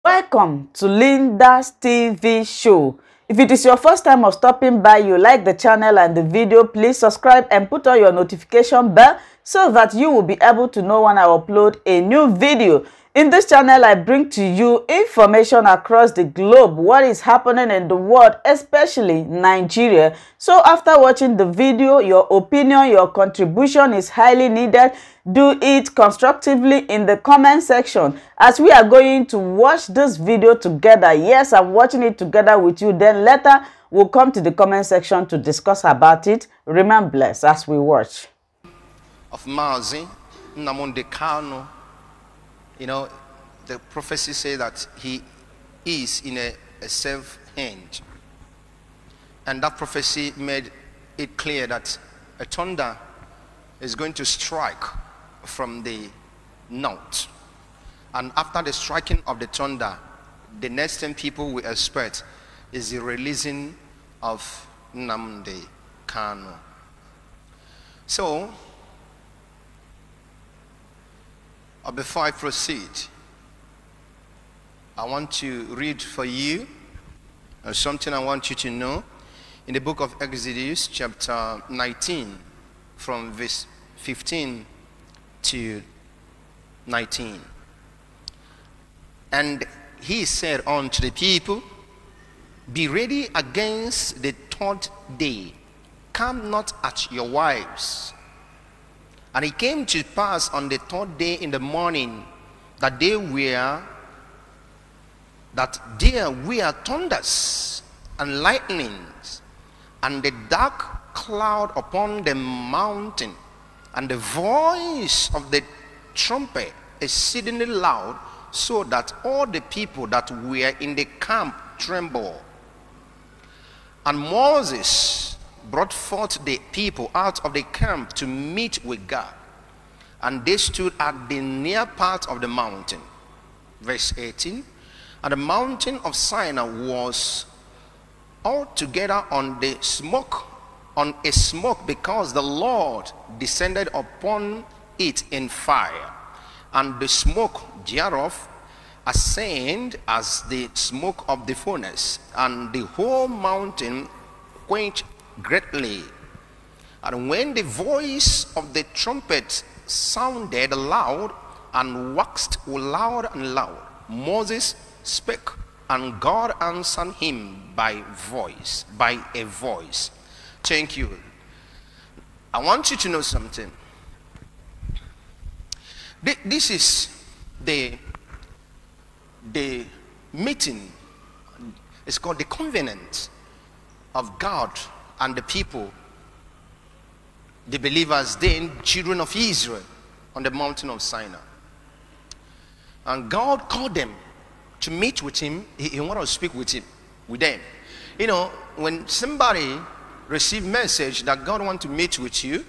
Welcome to Linda's TV show. If it is your first time of stopping by, you like the channel and the video, please subscribe and put on your notification bell so that you will be able to know when I upload a new video. In this channel, I bring to you information across the globe, what is happening in the world, especially Nigeria. So after watching the video, your opinion, your contribution is highly needed. Do it constructively in the comment section as we are going to watch this video together. Yes, I'm watching it together with you. Then later, we'll come to the comment section to discuss about it. Remain blessed as we watch. Of Mazi Nnamdi Kanu, you know, the prophecy says that he is in a safe hand. And that prophecy made it clear that a thunder is going to strike from the north. And after the striking of the thunder, the next thing people will expect is the releasing of Nnamdi Kanu. So, before I proceed, I want to read for you something I want you to know. In the book of Exodus, chapter 19, from verse 15 to 19. And he said unto the people, be ready against the third day. Come not at your wives. And it came to pass on the third day in the morning that there were thunders and lightnings and the dark cloud upon the mountain, and the voice of the trumpet exceedingly loud, so that all the people that were in the camp trembled. And Moses brought forth the people out of the camp to meet with God, and they stood at the near part of the mountain. Verse 18. And the mountain of Sinai was altogether on a smoke, because the Lord descended upon it in fire, and the smoke thereof ascended as the smoke of the furnace, and the whole mountain quenched greatly. And when the voice of the trumpet sounded loud and waxed loud and loud, Moses spake, and God answered him by a voice. Thank you. I want you to know something. This is the meeting. It's called the covenant of God and the people, the believers, then children of Israel, on the mountain of Sinai. And God called them to meet with him. He wanted to speak with them. You know, when somebody receives message that God wants to meet with you,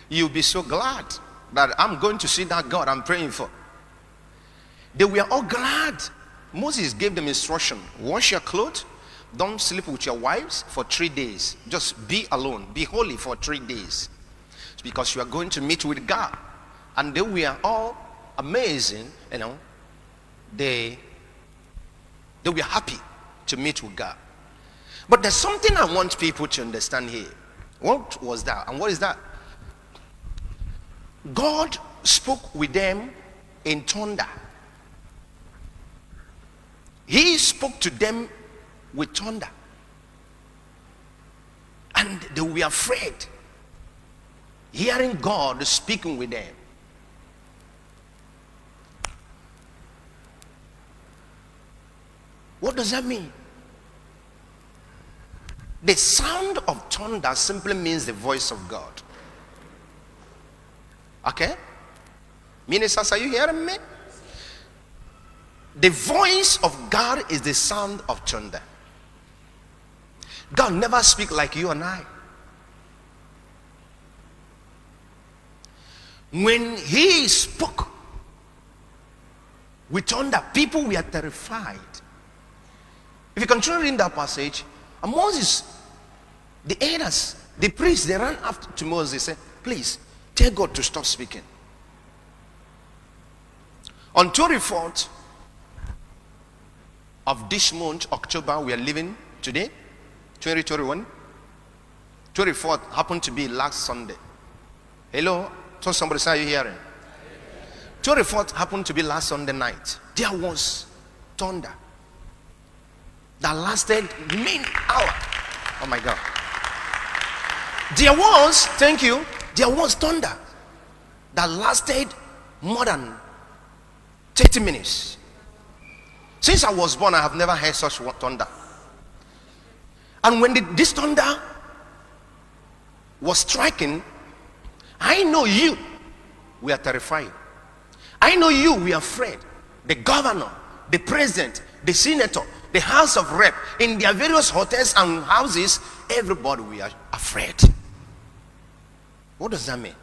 you'll be so glad that I'm going to see that God I'm praying for. They were all glad. Moses gave them instruction: wash your clothes, don't sleep with your wives for 3 days. Just be alone, be holy for 3 days, because you are going to meet with God. And they were all amazing, you know. They were happy to meet with God. But there's something I want people to understand here. What was that? And what is that? God spoke with them in thunder. He spoke to them with thunder. And they were afraid, hearing God speaking with them. What does that mean? The sound of thunder simply means the voice of God. Okay? Ministers, are you hearing me? The voice of God is the sound of thunder. God never speaks like you and I. When he spoke with thunder, people were terrified. If you continue reading that passage, and Moses, the elders, the priests, they ran after to Moses and said, please, tell God to stop speaking. On 24th, of this month, October, we are living today, 2021. 24th happened to be last Sunday. Hello? So somebody say, are you hearing? 24th happened to be last Sunday night. There was thunder that lasted many hours. Oh my God. There was, thank you, there was thunder that lasted more than 30 minutes. Since I was born, I have never heard such thunder. And when this thunder was striking, I know you were terrified. I know you were afraid. The governor, the president, the senator, the House of Rep, in their various hotels and houses, everybody were afraid. What does that mean?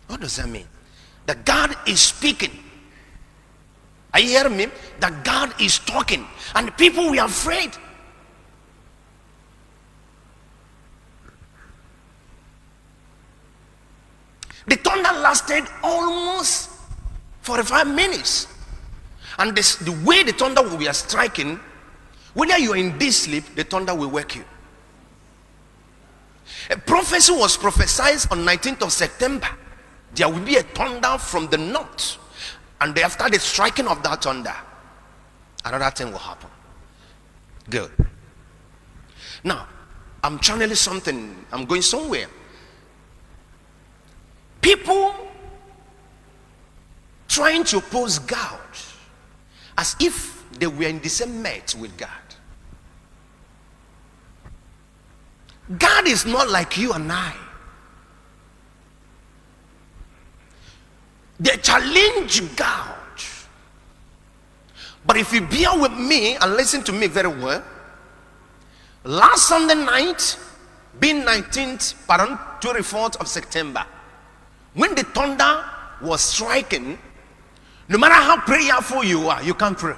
What does that mean? That God is speaking. Are you hearing me? That God is talking, and people were afraid. The thunder lasted almost 45 minutes. And the way the thunder we are striking, whether you are in deep sleep, the thunder will wake you. A prophecy was prophesied on 19th of September. There will be a thunder from the north. And after the striking of that thunder, another thing will happen. Good. Now, I'm channeling something. I'm going somewhere. People trying to oppose God as if they were in the same mate with God. God is not like you and I. They challenge God. But if you bear with me and listen to me very well, last Sunday night, being 19th, 24th of September, when the thunder was striking, no matter how prayerful you are, you can't pray.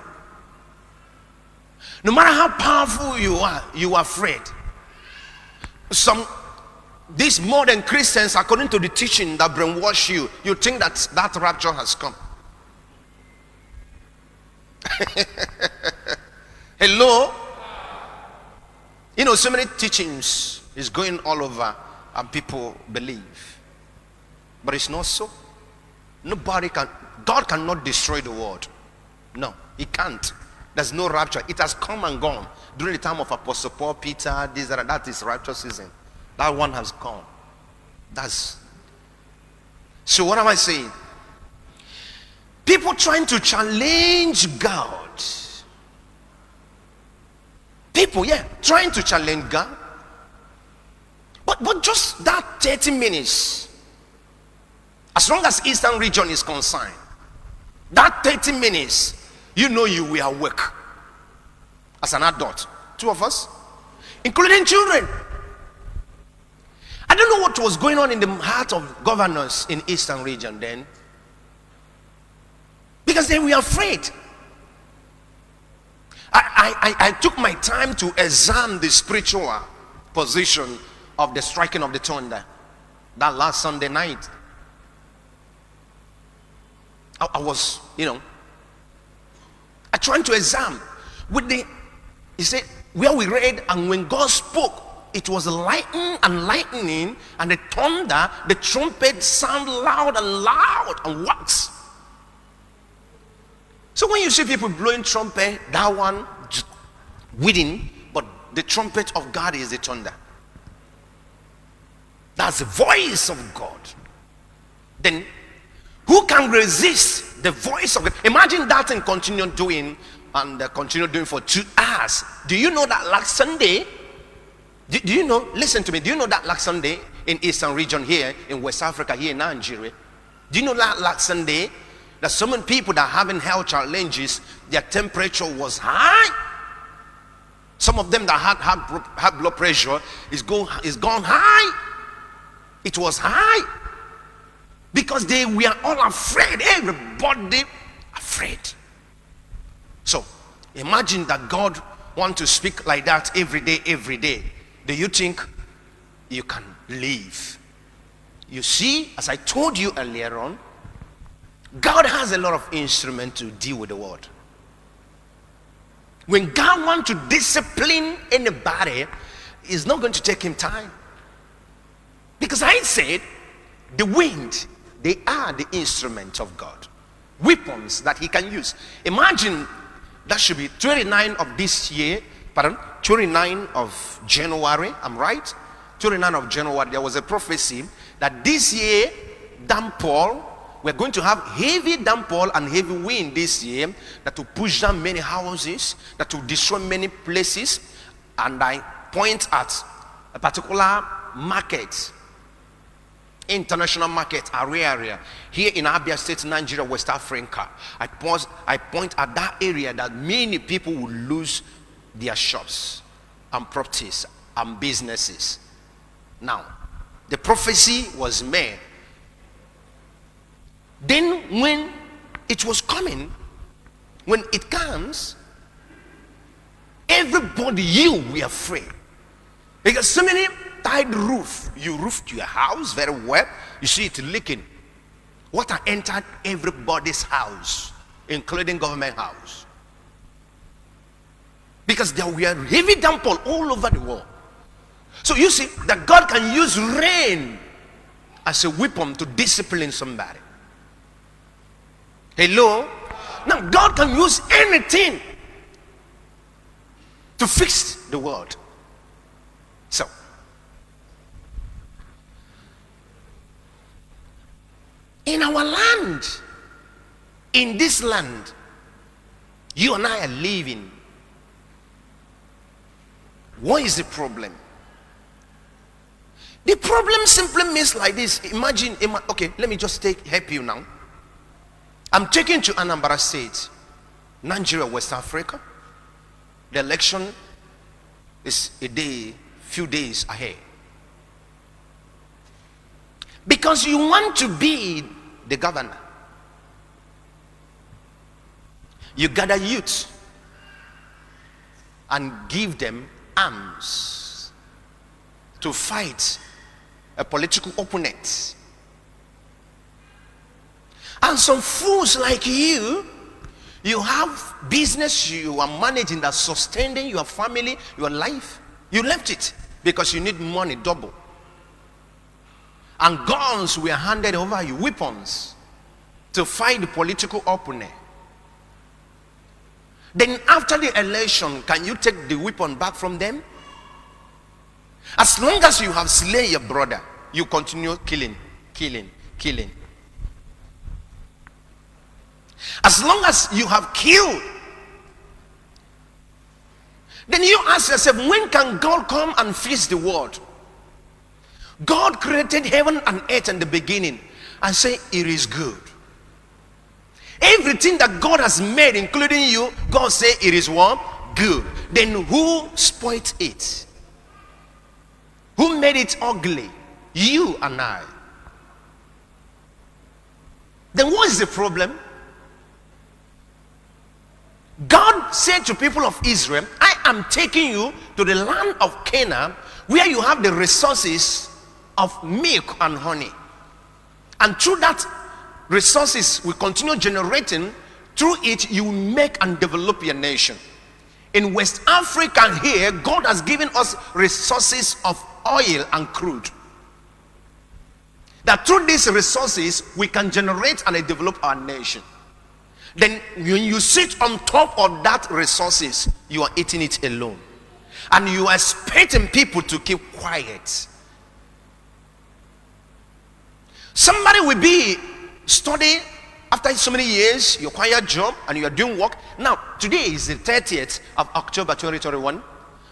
No matter how powerful you are afraid. These modern Christians, according to the teaching that brainwash you, you think that rapture has come. Hello? You know, so many teachings is going all over and people believe. But it's not so. God cannot destroy the world. No, he can't. There's no rapture. It has come and gone. During the time of Apostle Paul, Peter, that is rapture season. That one has gone. So what am I saying? People trying to challenge God. People, trying to challenge God. But just that 30 minutes, as long as Eastern region is concerned, that 30 minutes, you know you will awake as an adult. Two of us, including children. I don't know what was going on in the heart of governors in Eastern region then, because they were afraid. I took my time to examine the spiritual position of the striking of the thunder that last Sunday night. I was, I tried to examine he said, where we read, and when God spoke, it was lightning, and the thunder, the trumpet sound loud and wax. So when you see people blowing trumpet, that one within, but the trumpet of God is the thunder. That's the voice of God. Then who can resist the voice of God? Imagine that and continue doing for 2 hours. Do you know that last Sunday? Do you know? Listen to me. Do you know that last Sunday in Eastern region here in West Africa, here in Nigeria? Do you know that last Sunday that so many people that are having health challenges, their temperature was high? Some of them that had blood pressure is gone high. It was high because they were all afraid. Everybody afraid. So imagine that God wants to speak like that every day. Do you think you can live? You see, as I told you earlier on, God has a lot of instruments to deal with the world. When God wants to discipline anybody, it's not going to take him time. Because I said, the wind, they are the instruments of God. Weapons that he can use. Imagine that should be 29 of this year, 29 of January, I'm right? 29 of January, there was a prophecy that this year, downpour, we're going to have heavy downpour and heavy wind this year that will push down many houses, that will destroy many places. And I point at a particular market, international market area here in Abia State, Nigeria, West Africa. I point at that area that many people will lose their shops and properties and businesses. Now, the prophecy was made. Then when it was coming, when it comes, everybody, you were afraid. Because so many tiled roof, you roofed your house very well, you see it leaking. Water entered everybody's house, including government house. Because there were heavy downpour all over the world. So you see that God can use rain as a weapon to discipline somebody. Hello? Now God can use anything to fix the world. So, in our land, in this land, you and I are living. What is the problem? The problem simply means like this. Imagine, okay, let me just help you now. I'm taking to Anambra State, Nigeria, West Africa. The election is few days ahead. Because you want to be the governor, you gather youth and give them arms to fight a political opponent. And some fools like you have business you are managing that's sustaining your family, your life. You left it because you need money double. And guns were handed over you, weapons, to fight the political opponent. Then after the election, can you take the weapon back from them? As long as you have slain your brother, you continue killing. As long as you have killed, then you ask yourself, when can God come and fix the world? God created heaven and earth in the beginning and say it is good. Everything that God has made, including you, God say it is what? Good. Then who spoiled it? Who made it ugly? You and I. Then what is the problem? God said to people of Israel, I am taking you to the land of Canaan, where you have the resources of milk and honey. And through that resources will continue generating. Through it you make and develop your nation. In West Africa here, God has given us resources of oil and crude. That through these resources we can generate and develop our nation. Then when you sit on top of that resources, you are eating it alone. And you are expecting people to keep quiet. Somebody will be studying after so many years, you acquire a job and you are doing work. Now, today is the 30th of October 2021.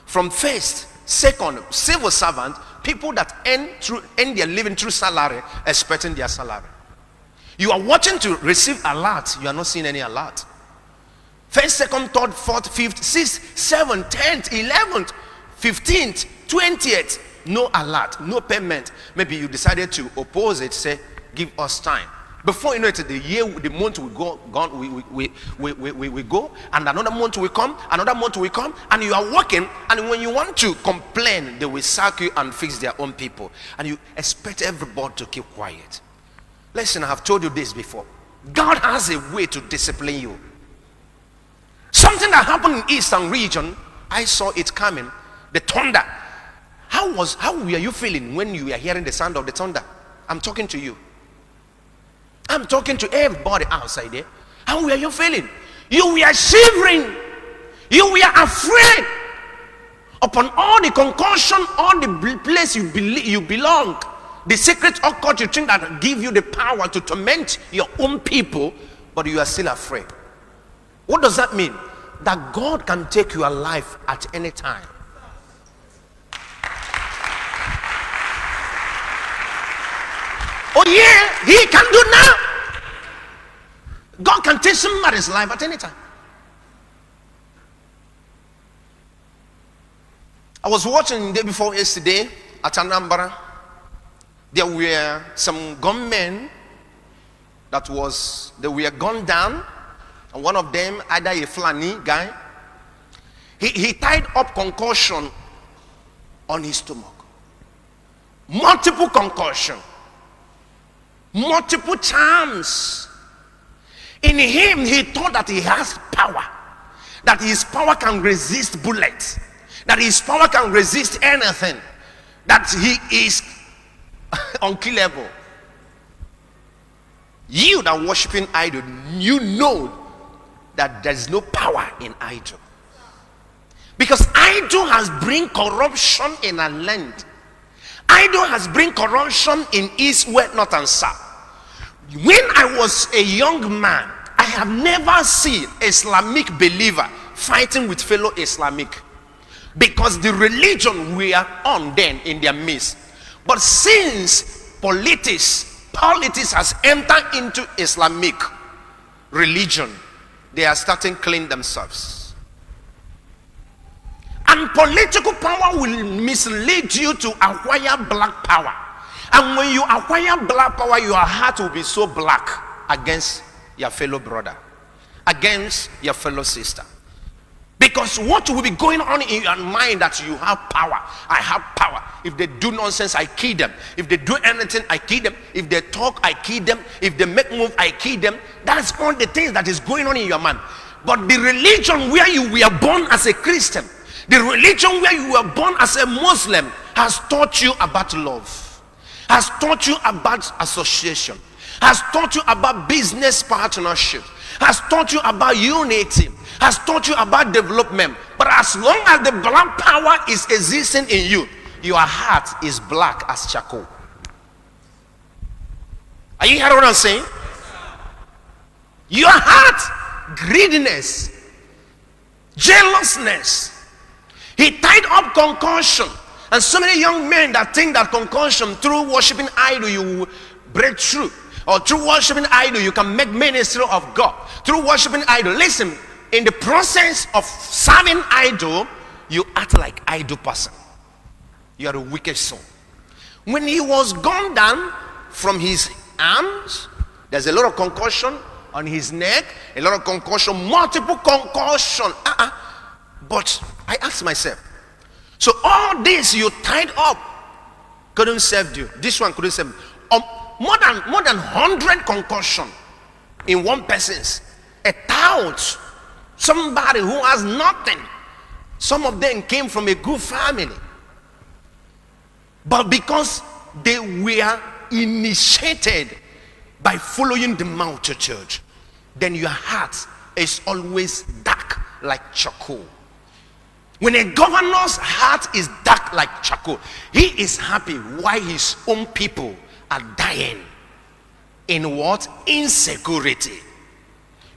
From first, second, civil servant, people that earn their living through salary, expecting their salary. You are watching to receive alert, you are not seeing any alert. First, second, third, fourth, fifth, sixth, seventh, 10th, 11th, 15th, 20th, no alert, no payment. Maybe you decided to oppose it, say, give us time. Before you know it, the year, the month will go, we go, and another month will come, and you are working, and when you want to complain, they will sack you and fix their own people. And you expect everybody to keep quiet. Listen, I have told you this before. God has a way to discipline you. Something that happened in Eastern region, I saw it coming. The thunder. How were you feeling when you were hearing the sound of the thunder? I'm talking to you. I'm talking to everybody outside there. How were you feeling? You were shivering. You were afraid. Upon all the concussion, all the place you belong, the secret occult you think that give you the power to torment your own people, but you are still afraid. What does that mean? That God can take your life at any time. Oh yeah, he can do now. God can take somebody's life at any time. I was watching the day before yesterday at Anambra. There were some gunmen they were gunned down, and one of them, either a Fulani guy, he tied up concussion on his stomach. Multiple concussion. Multiple times. In him, he thought that he has power. That his power can resist bullets. That his power can resist anything. That he is unkillable. You that worshiping idol, you know that there's no power in idol. Because idol has bring corruption in a land. Idol has bring corruption in east, west, north, and south. When I was a young man, I have never seen Islamic believer fighting with fellow Islamic, because the religion we are on then in their midst. But since politics has entered into Islamic religion, they are starting to clean themselves. And political power will mislead you to acquire black power. And when you acquire black power, your heart will be so black against your fellow brother, against your fellow sister. Because what will be going on in your mind that you have power? I have power. If they do nonsense, I kill them. If they do anything, I kill them. If they talk, I kill them. If they make move, I kill them. That's all the things that is going on in your mind. But the religion where you were born as a Christian, the religion where you were born as a Muslim, has taught you about love, has taught you about association, has taught you about business partnership, has taught you about unity, has taught you about development. But as long as the black power is existing in you, your heart is black as charcoal. Are you hearing what I'm saying? Your heart, greediness, jealousness. He tied up concussion. And so many young men that think that concussion, through worshiping idol you will break through, or through worshiping idol you can make ministry of God. Through worshiping idol, listen, in the process of serving idol, you act like idol person. You are a wicked soul. When he was gone down from his arms, there's a lot of concussion on his neck, a lot of concussion, multiple concussion. But I asked myself, so all this you tied up couldn't save you. This one couldn't save you. More than 100 concussion in one person's. A tout, somebody who has nothing. Some of them came from a good family, but because they were initiated by following the multitude, then your heart is always dark like charcoal. When a governor's heart is dark like charcoal, he is happy why his own people are dying in what? Insecurity.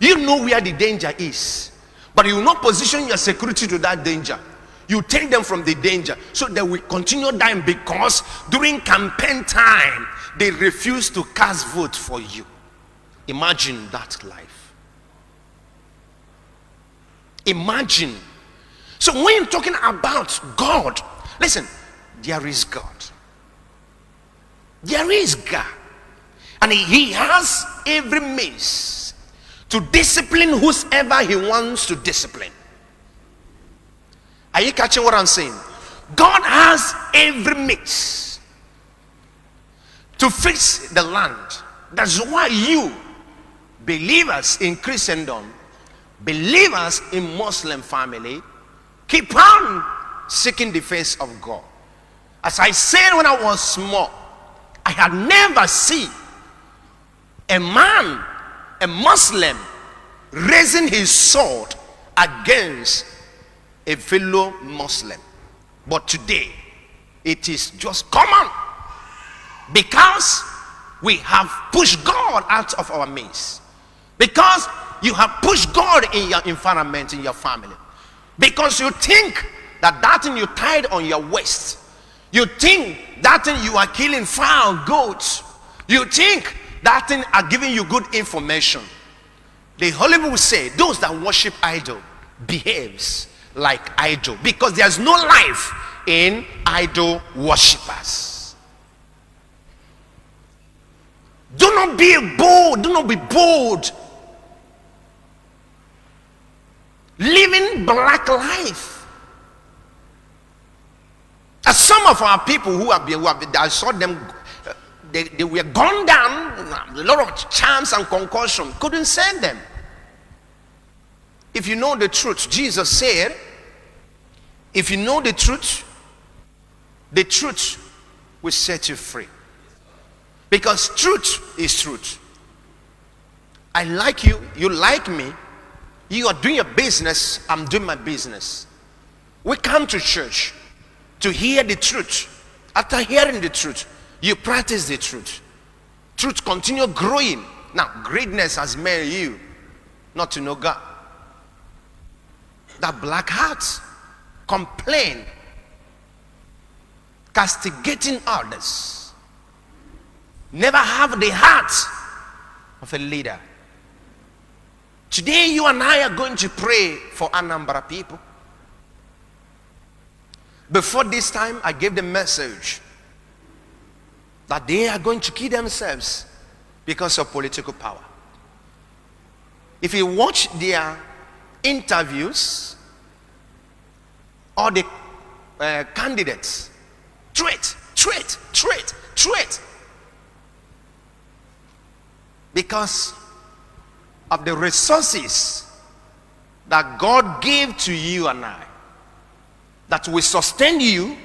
You know where the danger is, but you will not position your security to that danger. You take them from the danger so they will continue dying, because during campaign time they refuse to cast vote for you. Imagine that life. Imagine. So when you're talking about God, listen, there is God. There is God. And he has every means to discipline whosoever he wants to discipline. Are you catching what I'm saying? God has every means to fix the land. That's why you, believers in Christendom, believers in Muslim family keep on seeking the face of God. As I said when I was small, I had never seen a man, a Muslim, raising his sword against a fellow Muslim. But today, it is just common because we have pushed God out of our midst. Because you have pushed God in your environment, in your family. Because you think that thing you tied on your waist, you think that thing you are killing fowl, goats, you think that thing are giving you good information. The Holy Bible say those that worship idol behaves like idol, because there's no life in idol worshippers. Do not be bold. Do not be bold. Living black life. As some of our people who have I saw them, they were gone down. A lot of charms and concoction couldn't save them. If you know the truth, Jesus said, if you know the truth will set you free. Because truth is truth. I like you, you like me. You are doing your business, I'm doing my business. We come to church to hear the truth. After hearing the truth, you practice the truth. Truth continue growing. Now, greatness has made you not to know God. That black heart, complain, castigating others, never have the heart of a leader. Today you and I are going to pray for Anambra people. Before this time, I gave the message that they are going to kill themselves because of political power. If you watch their interviews, or the candidates, treat. Because of the resources that God gave to you and I, that will sustain you,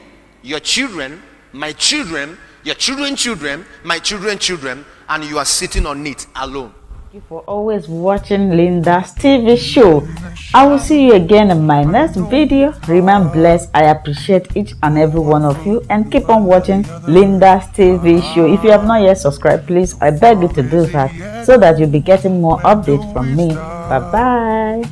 your children, my children, your children's children, my children's children, and you are sitting on it alone. Thank you for always watching Linda's TV show. I will see you again in my next video. Remain blessed. I appreciate each and every one of you, and keep on watching Linda's TV show. If you have not yet subscribed, please, I beg you to do that so that you'll be getting more updates from me. Bye bye.